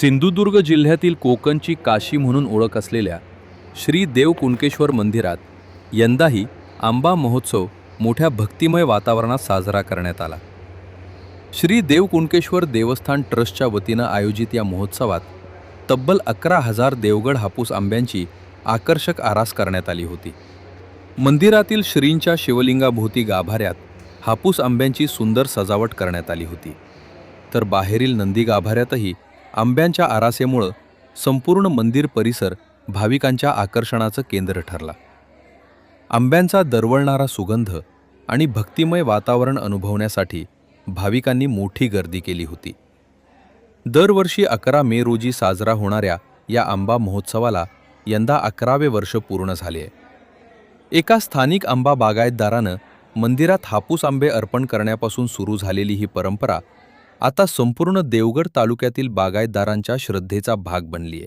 सिंधुदुर्ग जिल्ह्यातील कोकणची काशी म्हणून ओळख असलेल्या श्री देव कुणकेश्वर मंदिरात यंदाही आंबा महोत्सव मोठ्या भक्तिमय वातावरणात साजरा करण्यात आला. श्री देव कुणकेश्वर देवस्थान ट्रस्टच्या वतीनं आयोजित या महोत्सवात तब्बल 11,000 देवगड हापूस आंब्यांची आकर्षक आरास करण्यात आली होती. मंदिरातील श्रींच्या शिवलिंगाभोवती गाभाऱ्यात हापूस आंब्यांची सुंदर सजावट करण्यात आली होती. तर बाहेरील नंदी गाभाऱ्यातही आंब्यांच्या आरासेमुळे संपूर्ण मंदिर परिसर भाविकांच्या आकर्षणाचं केंद्र ठरला. आंब्यांचा दरवळणारा सुगंध आणि भक्तिमय वातावरण अनुभवण्यासाठी भाविकांनी मोठी गर्दी केली होती. दरवर्षी 11 मे रोजी साजरा होणाऱ्या या आंबा महोत्सवाला यंदा 11वे वर्ष पूर्ण झाले आहे. एका स्थानिक आंबा बागायतदारानं मंदिरात हापूस आंबे अर्पण करण्यापासून सुरू झालेली ही परंपरा आता संपूर्ण देवगड तालुक्यातील बागायतदारांच्या श्रद्धेचा भाग बनली आहे.